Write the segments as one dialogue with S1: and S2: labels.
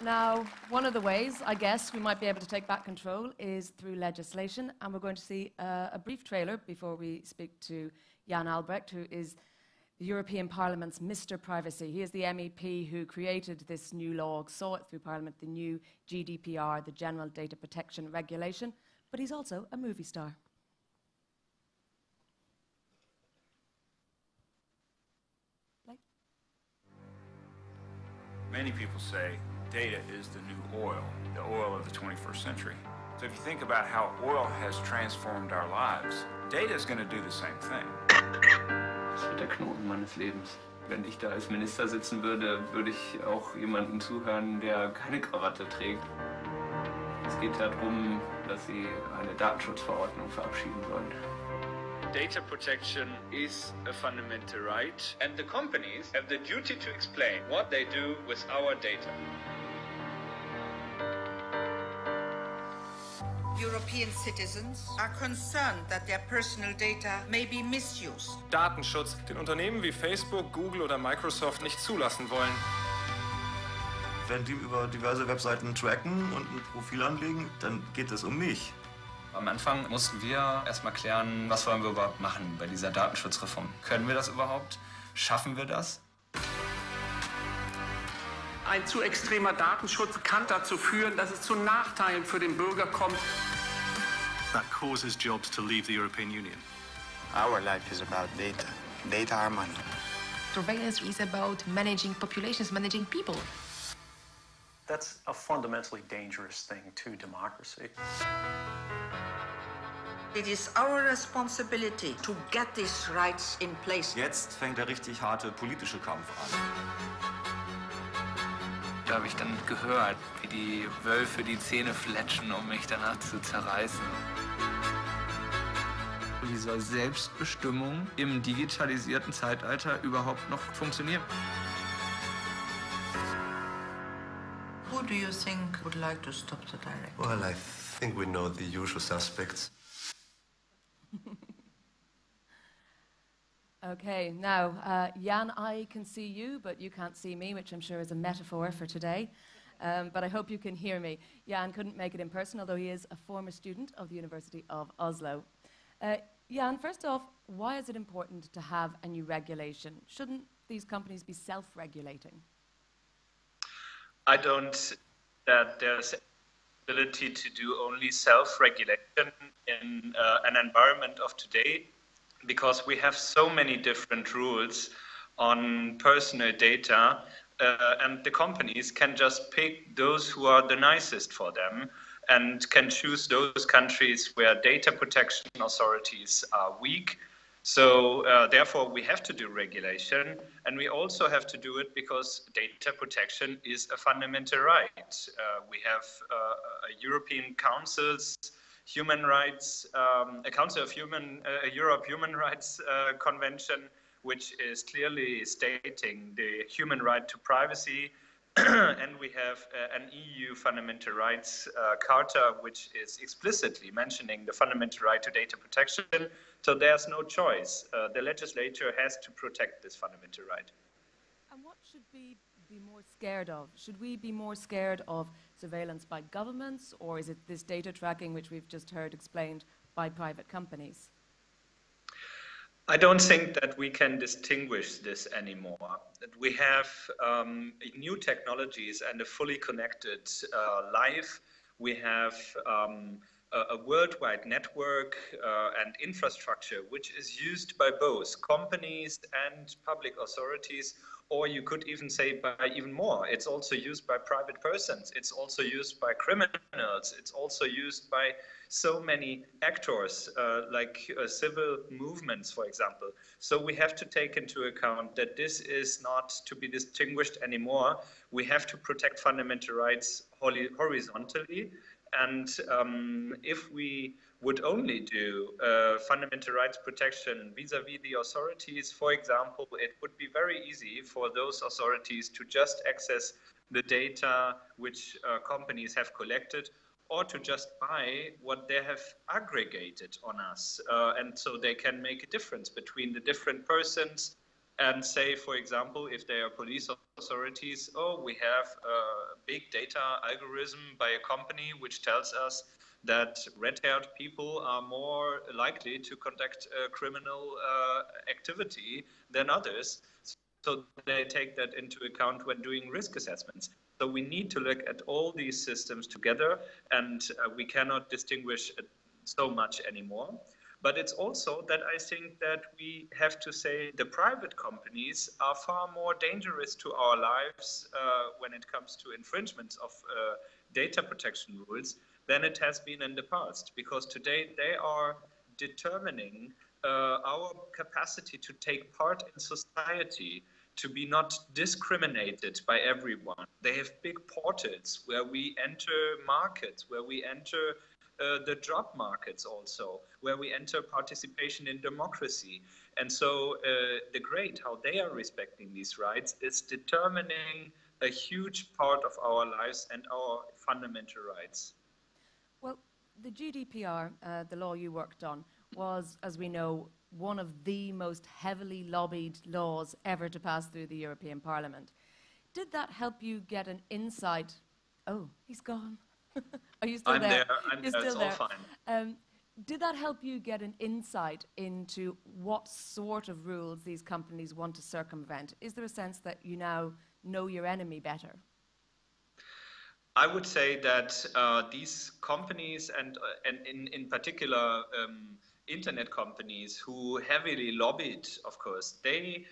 S1: Now, one of the ways, I guess, we might be able to take back control is through legislation, and we're going to see a brief trailer before we speak to Jan Albrecht, who is the European Parliament's Mr. Privacy. He is the MEP who created this new law, saw it through Parliament, the new GDPR, the General Data Protection Regulation, but he's also a movie star.
S2: Many people say data is the new oil of the 21st century. So if you think about how oil has transformed our lives, data is going to do the same thing.
S3: Das wird der Knoten meines Lebens. Wenn ich da als Minister sitzen würde, würde ich auch jemandem zuhören, der keine Krawatte trägt. Es geht darum, dass sie eine Datenschutzverordnung verabschieden sollen.
S4: Data protection is a fundamental right, and the companies have the duty to explain what they do with our data.
S5: European citizens are concerned that their personal data may be misused.
S6: Datenschutz, den Unternehmen wie Facebook, Google oder Microsoft nicht zulassen wollen.
S7: Wenn die über diverse Webseiten tracken und ein Profil anlegen, dann geht es um mich.
S3: Am Anfang mussten wir erstmal klären, was wollen wir überhaupt machen bei dieser Datenschutzreform. Können wir das überhaupt? Schaffen wir das?
S8: Ein zu extremer Datenschutz kann dazu führen, dass es zu Nachteilen für den Bürger kommt.
S9: That causes jobs to leave the European Union.
S10: Our life is about data. Data are money.
S11: Surveillance is about managing populations, managing people.
S12: That's a fundamentally dangerous thing to democracy.
S5: It is our responsibility to get these rights in place.
S7: Jetzt fängt der richtig harte politische Kampf an.
S3: Da habe ich dann gehört, wie die Wölfe die Zähne fletschen, um mich danach zu zerreißen. Wie soll Selbstbestimmung im digitalisierten Zeitalter überhaupt noch funktionieren?
S5: Who do you think would like to stop the directive?
S13: Well, I think we know the usual suspects.
S1: Okay, now, Jan, I can see you, but you can't see me, which I'm sure is a metaphor for today. But I hope you can hear me. Jan couldn't make it in person, although he is a former student of the University of Oslo. Jan, first off, why is it important to have a new regulation? Shouldn't these companies be self-regulating?
S4: I don't think that there's ability to do only self-regulation in an environment of today, because we have so many different rules on personal data, and the companies can just pick those who are the nicest for them and can choose those countries where data protection authorities are weak. So therefore we have to do regulation, and we also have to do it because data protection is a fundamental right. We have a European Council's Human Rights, a Council of Europe Human Rights Convention, which is clearly stating the human right to privacy, and we have an EU Fundamental Rights Charter, which is explicitly mentioning the fundamental right to data protection. So there's no choice. The legislature has to protect this fundamental right.
S1: And what should we be more scared of? Should we be more scared of surveillance by governments, or is it this data tracking, which we've just heard explained, by private companies?
S4: I don't think that we can distinguish this anymore. That we have new technologies and a fully connected life. We have a worldwide network and infrastructure which is used by both companies and public authorities, or you could even say by even more. It's also used by private persons. It's also used by criminals. It's also used by so many actors, like civil movements, for example. So we have to take into account that this is not to be distinguished anymore. We have to protect fundamental rights horizontally. And if we would only do fundamental rights protection vis-à-vis the authorities, for example, it would be very easy for those authorities to just access the data which companies have collected, or to just buy what they have aggregated on us. And so they can make a difference between the different persons and say, for example, if they are police authorities, oh, we have a big data algorithm by a company which tells us that red-haired people are more likely to conduct criminal activity than others. So they take that into account when doing risk assessments. So we need to look at all these systems together, and we cannot distinguish so much anymore. But it's also that I think that we have to say the private companies are far more dangerous to our lives when it comes to infringements of data protection rules than it has been in the past, because today they are determining our capacity to take part in society, to be not discriminated by everyone. They have big portals where we enter markets, where we enter the job markets also, where we enter participation in democracy. And so the great, how they are respecting these rights is determining a huge part of our lives and our fundamental rights.
S1: Well, the GDPR, the law you worked on, was, as we know, one of the most heavily lobbied laws ever to pass through the European Parliament. Did that help you get an insight? Oh, he's gone. Are you still there?
S4: I'm there. It's all fine.
S1: Did that help you get an insight into what sort of rules these companies want to circumvent? Is there a sense that you now know your enemy better?
S4: I would say that these companies, and in particular internet companies who heavily lobbied, of course, they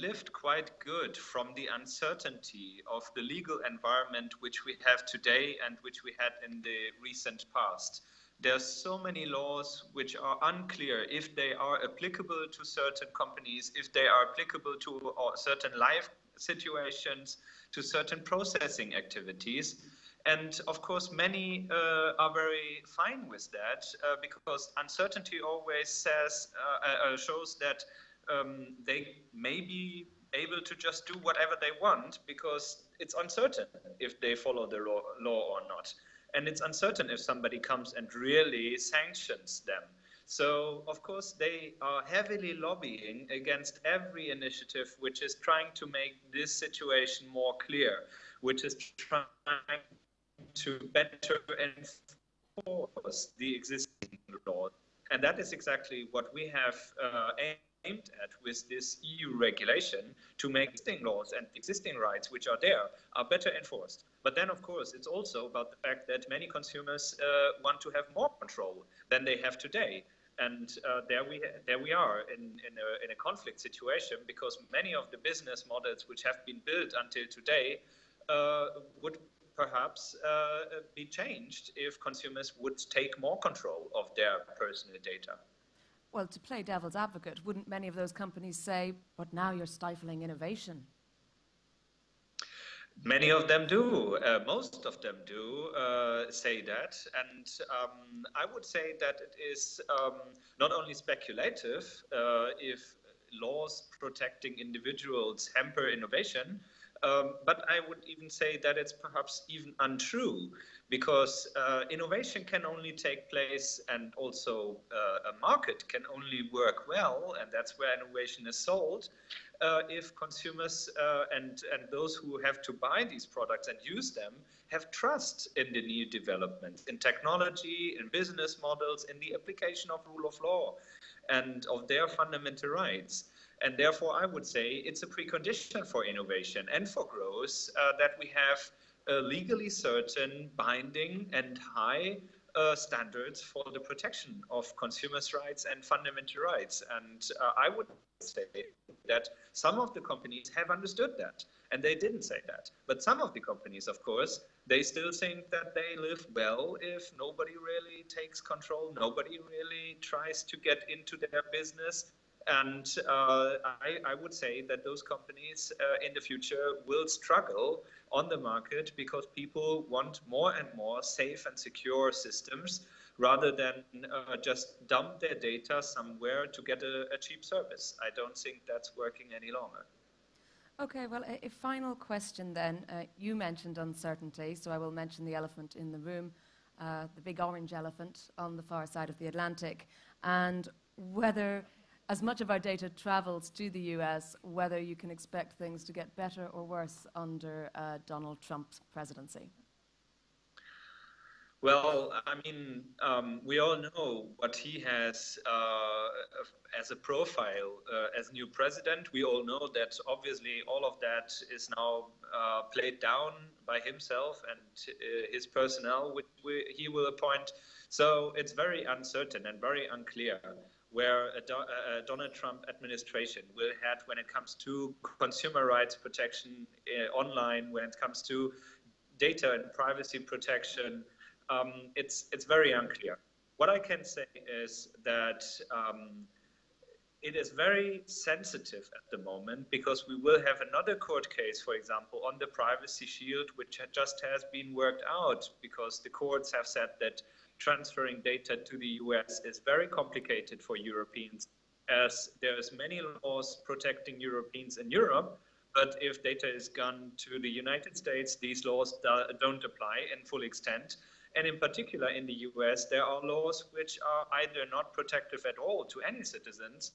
S4: lived quite good from the uncertainty of the legal environment which we have today and which we had in the recent past. There's so many laws which are unclear if they are applicable to certain companies, if they are applicable to certain life situations, to certain processing activities. And of course, many are very fine with that because uncertainty always shows that they may be able to just do whatever they want because it's uncertain if they follow the law or not. And it's uncertain if somebody comes and really sanctions them. So, of course, they are heavily lobbying against every initiative which is trying to make this situation more clear, which is trying to better enforce the existing law. And that is exactly what we have aimed at with this EU regulation, to make existing laws and existing rights which are there are better enforced. But then, of course, it's also about the fact that many consumers want to have more control than they have today. And there we are in a conflict situation, because many of the business models which have been built until today would perhaps be changed if consumers would take more control of their personal data.
S1: Well, to play devil's advocate, wouldn't many of those companies say, but now you're stifling innovation?
S4: Many of them do. Most of them do say that. And I would say that it is not only speculative if laws protecting individuals hamper innovation, but I would even say that it's perhaps even untrue, because innovation can only take place, and also a market can only work well, and that's where innovation is sold, if consumers and those who have to buy these products and use them have trust in the new developments, in technology, in business models, in the application of rule of law and of their fundamental rights. And therefore, I would say it's a precondition for innovation and for growth that we have legally certain, binding and high standards for the protection of consumers' rights and fundamental rights. And I would say that some of the companies have understood that, and they didn't say that. But some of the companies, of course, they still think that they live well if nobody really takes control, nobody really tries to get into their business. And I would say that those companies in the future will struggle on the market, because people want more and more safe and secure systems rather than just dump their data somewhere to get a cheap service. I don't think that's working any longer.
S1: Okay, well, a final question then. You mentioned uncertainty, so I will mention the elephant in the room, the big orange elephant on the far side of the Atlantic, and whether as much of our data travels to the US, whether you can expect things to get better or worse under Donald Trump's presidency.
S4: Well, I mean, we all know what he has as a profile as new president. We all know that obviously all of that is now played down by himself and his personnel, which he will appoint. So it's very uncertain and very unclear where a Donald Trump administration will head when it comes to consumer rights protection online, when it comes to data and privacy protection. It's very unclear. What I can say is that it is very sensitive at the moment because we will have another court case, for example, on the privacy shield, which just has been worked out because the courts have said that transferring data to the US is very complicated for Europeans, as there's many laws protecting Europeans in Europe. But if data is gone to the United States, these laws don't apply in full extent. And in particular, in the US, there are laws which are either not protective at all to any citizens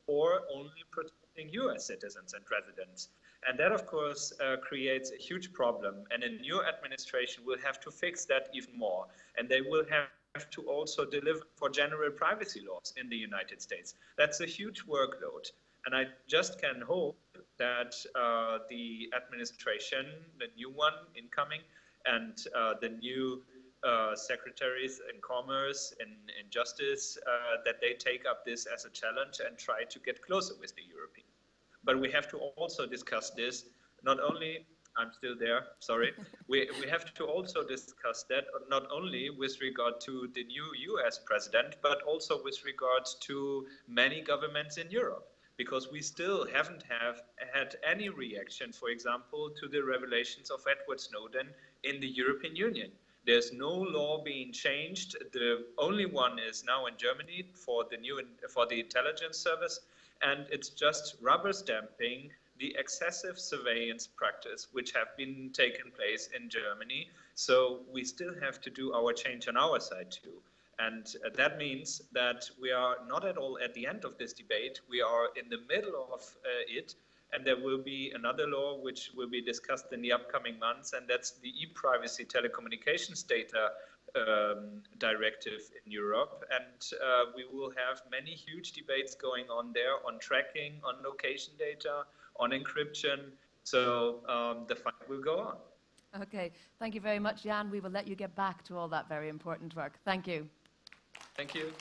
S4: or only protecting US citizens and residents. And that, of course, creates a huge problem. And a new administration will have to fix that even more. And they will have to also deliver for general privacy laws in the United States. That's a huge workload. And I just can hope that the administration, the new one incoming, and the new secretaries in commerce and in justice, that they take up this as a challenge and try to get closer with the Europeans. But we have to also discuss this, not only, I'm still there, sorry, we have to also discuss that not only with regard to the new US president, but also with regard to many governments in Europe. Because we still haven't had any reaction, for example, to the revelations of Edward Snowden in the European Union. There's no law being changed. The only one is now in Germany for the intelligence service, and it's just rubber stamping the excessive surveillance practice which have been taken place in Germany. So we still have to do our change on our side too. And that means that we are not at all at the end of this debate. We are in the middle of it. And there will be another law which will be discussed in the upcoming months, and that's the e-privacy telecommunications data directive in Europe. And we will have many huge debates going on there on tracking, on location data, on encryption. So the fight will go on.
S1: Okay, thank you very much, Jan. We will let you get back to all that very important work. Thank you.
S4: Thank you.